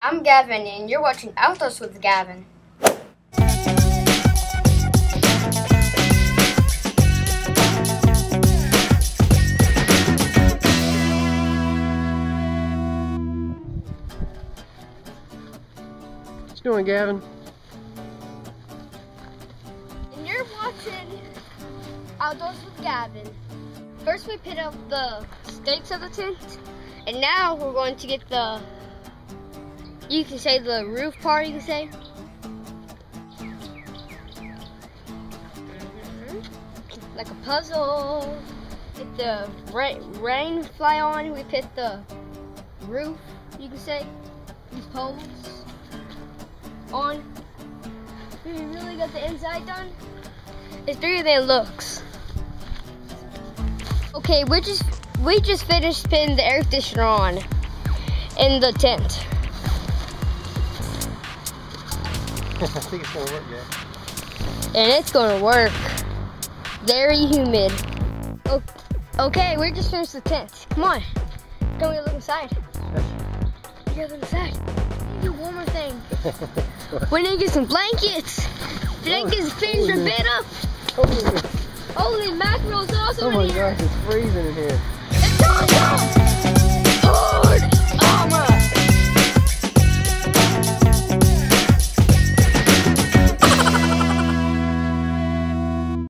I'm Gavin, and you're watching Outdoors with Gavin. What you doing, Gavin? And you're watching Outdoors with Gavin. First we put up the stakes of the tent, and now we're going to get the, you can say the roof part, you can say. Like a puzzle. Get the rain fly on, we put the roof, you can say, these poles on. We really got the inside done. It's bigger than it looks. Okay, we just finished putting the air conditioner on in the tent. I think it's gonna work, yeah. And it's gonna work. Very humid. Okay, we just finished the tent. Come on, can we look inside? We gotta look inside. We need to do one more thing. We need to get some blankets. Blankets, fins are bent up. Holy mackerel, it's awesome in here. Oh my gosh, it's freezing in here. It's awesome!